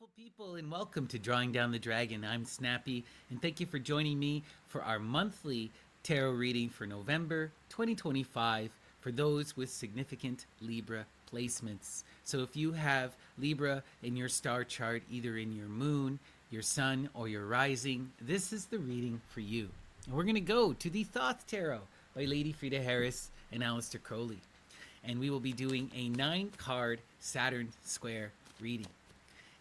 Beautiful people, and welcome to Drawing Down the Dragon. I'm Snappy, and thank you for joining me for our monthly tarot reading for November 2025 for those with significant Libra placements. So, if you have Libra in your star chart, either in your moon, your sun, or your rising, this is the reading for you. And we're going to go to the Thoth Tarot by Lady Frida Harris and Aleister Crowley. And we will be doing a 9-card Saturn Square reading.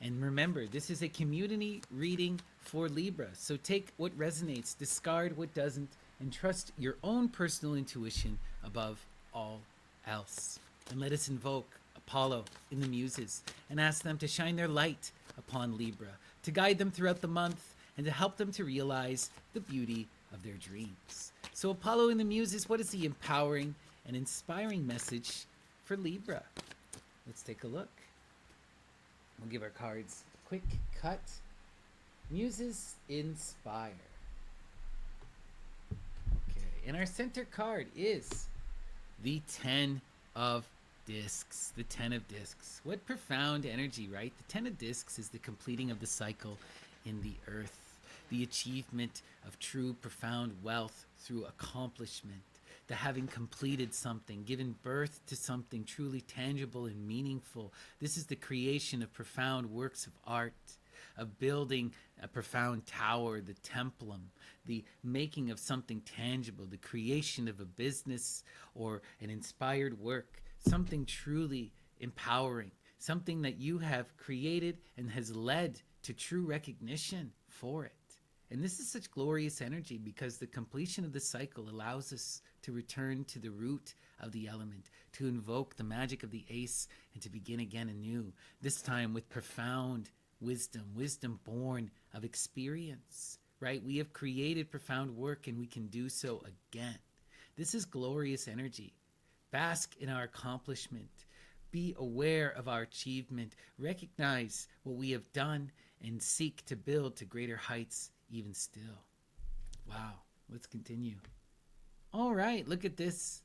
And remember, this is a community reading for Libra. So take what resonates, discard what doesn't, and trust your own personal intuition above all else. And let us invoke Apollo in the Muses and ask them to shine their light upon Libra, to guide them throughout the month, and to help them to realize the beauty of their dreams. So Apollo in the Muses, what is the empowering and inspiring message for Libra? Let's take a look. We'll give our cards a quick cut. Muses inspire. Okay, and our center card is the 10 of Discs. The 10 of Discs. What profound energy, right? The 10 of Discs is the completing of the cycle in the earth, the achievement of true profound wealth through accomplishment, the having completed something, given birth to something truly tangible and meaningful. This is the creation of profound works of art, of building a profound tower, the templum, the making of something tangible, the creation of a business or an inspired work, something truly empowering, something that you have created and has led to true recognition for it. And this is such glorious energy because the completion of the cycle allows us to return to the root of the element, to invoke the magic of the ace, and to begin again anew, this time with profound wisdom, wisdom born of experience, right? We have created profound work and we can do so again. This is glorious energy. Bask in our accomplishment. Be aware of our achievement. Recognize what we have done and seek to build to greater heights even still. Wow, let's continue. All right, look at this.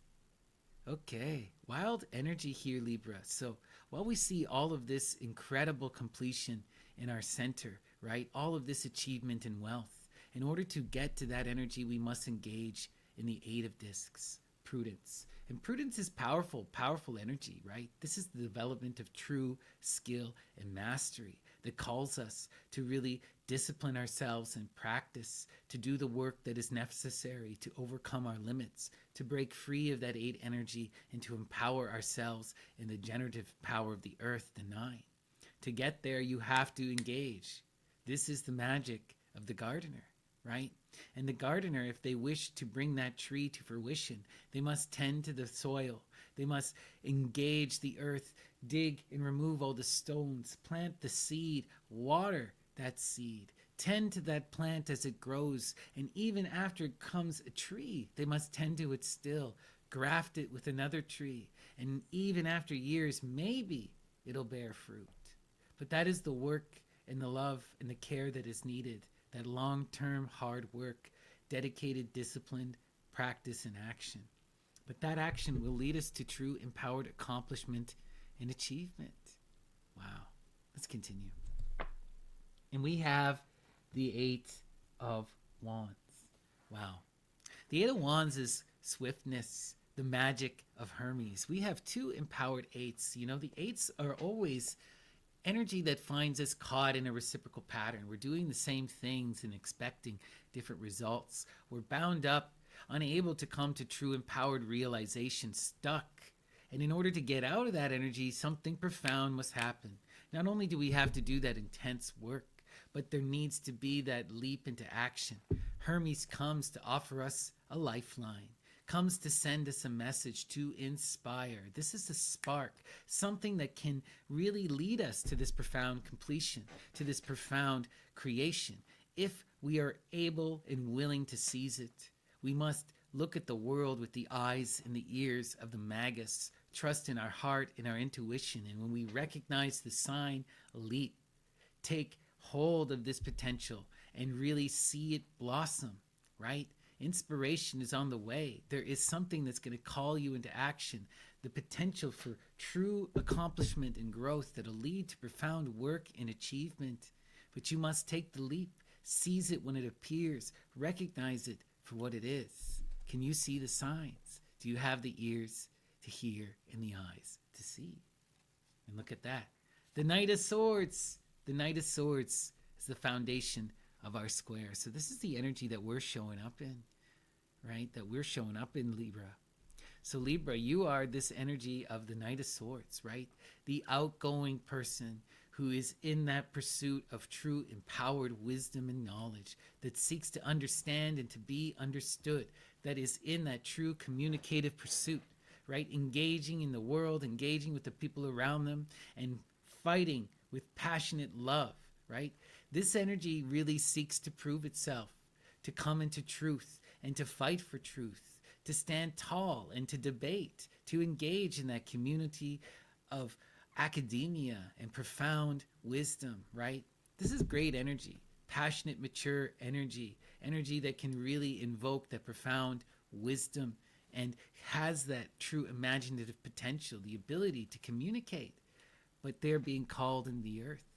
Okay, wild energy here, Libra. So while we see all of this incredible completion in our center, right, all of this achievement and wealth, in order to get to that energy, we must engage in the 8 of Discs, prudence. And prudence is powerful, powerful energy, right? This is the development of true skill and mastery that calls us to really discipline ourselves and practice, to do the work that is necessary to overcome our limits, to break free of that 8 energy and to empower ourselves in the generative power of the earth, the 9. To get there, you have to engage. This is the magic of the gardener, right? And the gardener, if they wish to bring that tree to fruition, they must tend to the soil. They must engage the earth, dig and remove all the stones, plant the seed, water that seed, tend to that plant as it grows, and even after it comes a tree, they must tend to it still, graft it with another tree, and even after years, maybe it'll bear fruit. But that is the work and the love and the care that is needed, that long-term hard work, dedicated, disciplined practice and action. But that action will lead us to true empowered accomplishment and achievement. Wow. Let's continue. And we have the 8 of Wands. Wow. The 8 of Wands is swiftness, the magic of Hermes. We have 2 empowered 8s. You know, the 8s are always energy that finds us caught in a reciprocal pattern. We're doing the same things and expecting different results. We're bound up, unable to come to true empowered realization, stuck. And in order to get out of that energy, something profound must happen. Not only do we have to do that intense work, but there needs to be that leap into action. Hermes comes to offer us a lifeline, comes to send us a message to inspire. This is a spark, something that can really lead us to this profound completion, to this profound creation. If we are able and willing to seize it, we must look at the world with the eyes and the ears of the Magus, trust in our heart and our intuition. And when we recognize the sign, leap, take hold of this potential and really see it blossom, right? Inspiration is on the way. There is something that's going to call you into action. The potential for true accomplishment and growth that'll lead to profound work and achievement. But you must take the leap, seize it when it appears, recognize it for what it is. Can you see the signs? Do you have the ears to hear and the eyes to see? And look at that. The Knight of Swords. The Knight of Swords is the foundation of our square. So this is the energy that we're showing up in, right? That we're showing up in Libra. So Libra, you are this energy of the Knight of Swords, right? The outgoing person who is in that pursuit of true empowered wisdom and knowledge, that seeks to understand and to be understood, that is in that true communicative pursuit, right? Engaging in the world, engaging with the people around them, and fighting with passionate love, right? This energy really seeks to prove itself, to come into truth and to fight for truth, to stand tall and to debate, to engage in that community of academia and profound wisdom, right? This is great energy, passionate, mature energy, energy that can really invoke that profound wisdom and has that true imaginative potential, the ability to communicate. But they're being called in the earth,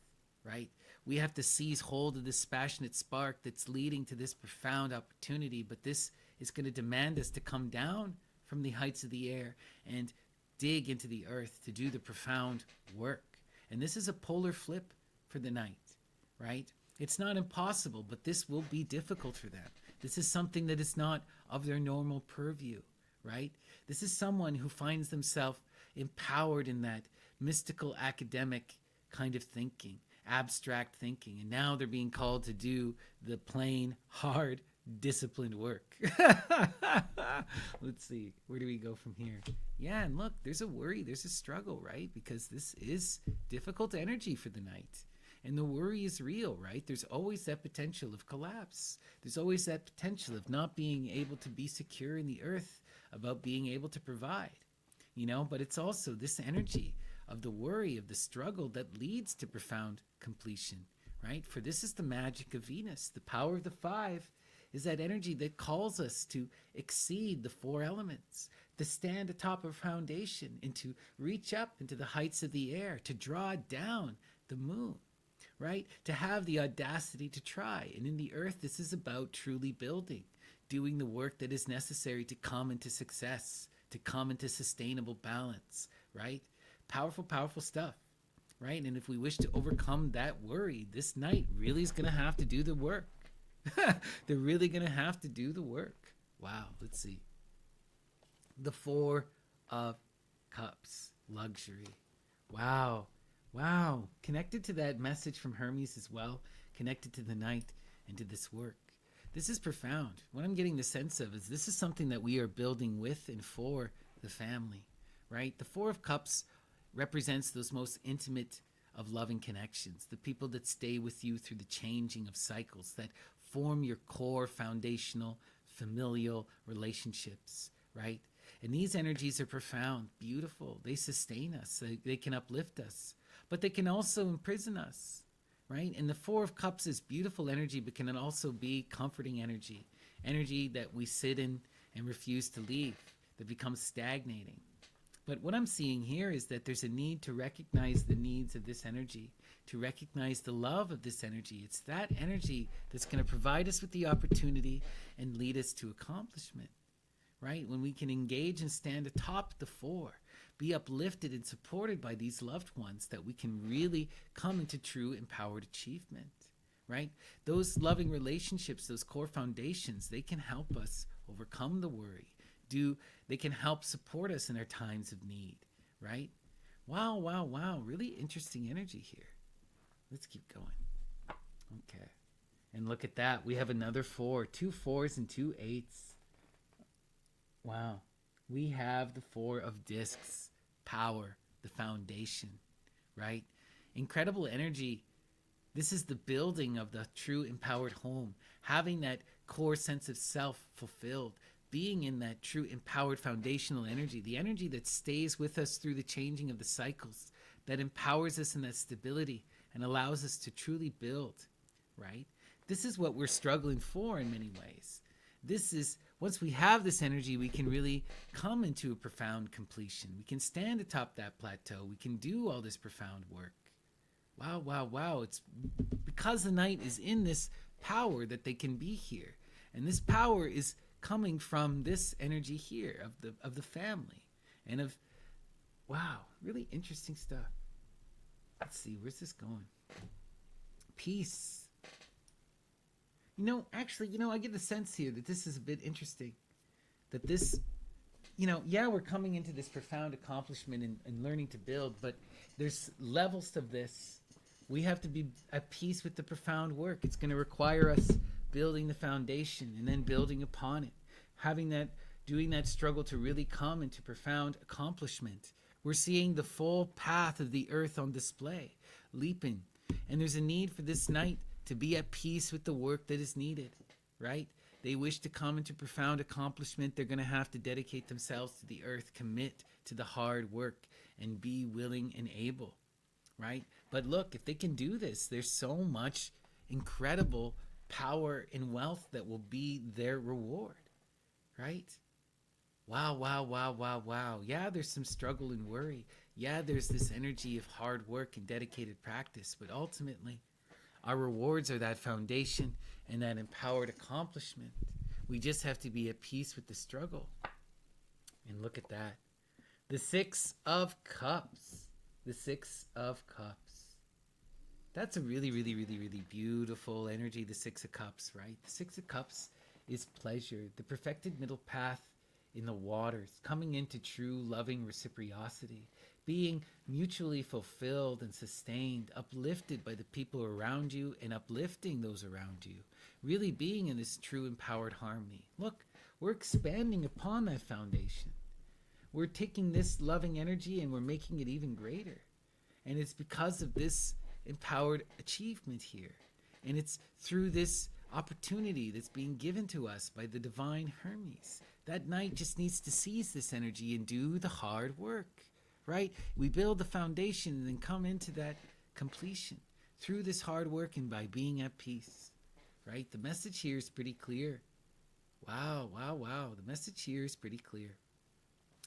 right? We have to seize hold of this passionate spark that's leading to this profound opportunity, but this is going to demand us to come down from the heights of the air and dig into the earth to do the profound work. And this is a polar flip for the Knight, right? It's not impossible, but this will be difficult for them. This is something that is not of their normal purview, right? This is someone who finds themselves empowered in that mystical academic kind of thinking, abstract thinking, and now they're being called to do the plain, hard, disciplined work. Let's see, where do we go from here? Yeah, and look, there's a worry, there's a struggle, right? Because this is difficult energy for the Knight. And the worry is real, right? There's always that potential of collapse. There's always that potential of not being able to be secure in the earth, about being able to provide, you know? But it's also this energy of the worry, of the struggle that leads to profound completion, right? For this is the magic of Venus. The power of the five is that energy that calls us to exceed the four elements, to stand atop a foundation and to reach up into the heights of the air, to draw down the moon, right? To have the audacity to try. And in the earth, this is about truly building, doing the work that is necessary to come into success, to come into sustainable balance, right? Powerful, powerful stuff, right? And if we wish to overcome that worry, this Knight really is going to have to do the work. They're really going to have to do the work. Wow, let's see. The Four of Cups, luxury. Wow, wow. Connected to that message from Hermes as well, connected to the Knight and to this work. This is profound. What I'm getting the sense of is this is something that we are building with and for the family, right? The Four of Cups represents those most intimate of loving connections, the people that stay with you through the changing of cycles, that form your core foundational familial relationships, right? And these energies are profound, beautiful. They sustain us. They can uplift us, but they can also imprison us, right? And the Four of Cups is beautiful energy, but can also be comforting energy, energy that we sit in and refuse to leave, that becomes stagnating. But what I'm seeing here is that there's a need to recognize the needs of this energy, to recognize the love of this energy. It's that energy that's going to provide us with the opportunity and lead us to accomplishment, right? When we can engage and stand atop the four, be uplifted and supported by these loved ones, that we can really come into true empowered achievement, right? Those loving relationships, those core foundations, they can help us overcome the worry. They can help support us in our times of need, right? Wow, wow, wow. Really interesting energy here. Let's keep going. Okay. And look at that. We have another four. 2 4s and 2 8s. Wow. We have the Four of Discs. Power. The foundation. Right? Incredible energy. This is the building of the true empowered home. Having that core sense of self fulfilled. Being in that true empowered foundational energy. The energy that stays with us through the changing of the cycles. That empowers us in that stability and allows us to truly build, right? This is what we're struggling for in many ways. this is, once we have this energy, we can really come into a profound completion. We can stand atop that plateau. We can do all this profound work. Wow, wow, wow. It's because the Knight is in this power that they can be here. And this power is coming from this energy here of the family and of, wow, really interesting stuff. Let's see, where's this going? Peace. Actually, I get the sense here that this is a bit interesting. That this, yeah, we're coming into this profound accomplishment and learning to build, but there's levels of this. We have to be at peace with the profound work. It's going to require us building the foundation and then building upon it. Doing that struggle to really come into profound accomplishment. We're seeing the full path of the earth on display, leaping. And there's a need for this Knight to be at peace with the work that is needed, right? They wish to come into profound accomplishment. They're going to have to dedicate themselves to the earth, commit to the hard work, and be willing and able, right? But look, if they can do this, there's so much incredible power and wealth that will be their reward, right? Wow, wow, wow, wow, wow. Yeah, there's some struggle and worry. Yeah, there's this energy of hard work and dedicated practice, but ultimately, our rewards are that foundation and that empowered accomplishment. We just have to be at peace with the struggle. And look at that. The Six of Cups. The Six of Cups. That's a really, really, really, really beautiful energy, the Six of Cups, right? The Six of Cups is pleasure, the perfected middle path in the waters, coming into true loving reciprocity, being mutually fulfilled and sustained, uplifted by the people around you and uplifting those around you, really being in this true empowered harmony. Look, we're expanding upon that foundation. We're taking this loving energy and we're making it even greater. And it's because of this empowered achievement here. And it's through this opportunity that's being given to us by the divine Hermes. That Knight just needs to seize this energy and do the hard work, right? We build the foundation and then come into that completion through this hard work and by being at peace, right? The message here is pretty clear. Wow, wow, wow. The message here is pretty clear.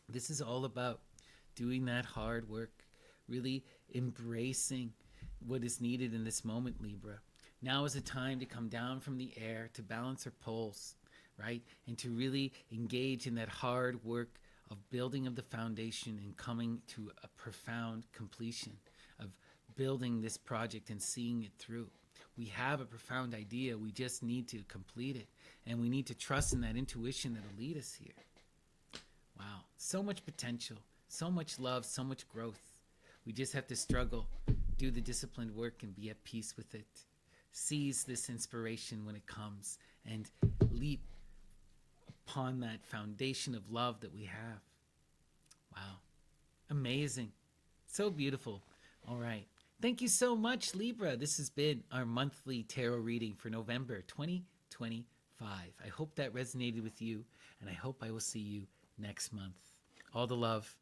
This is all about doing that hard work, really embracing what is needed in this moment, Libra. Now is a time to come down from the air, to balance our poles, right? And to really engage in that hard work of building of the foundation and coming to a profound completion of building this project and seeing it through. We have a profound idea. We just need to complete it. And we need to trust in that intuition that will lead us here. Wow. So much potential, so much love, so much growth. We just have to struggle, do the disciplined work, and be at peace with it. Seize this inspiration when it comes and leap upon that foundation of love that we have. Wow. Amazing. So beautiful. All right. Thank you so much, Libra. This has been our monthly tarot reading for November 2025. I hope that resonated with you, and I hope I will see you next month. All the love.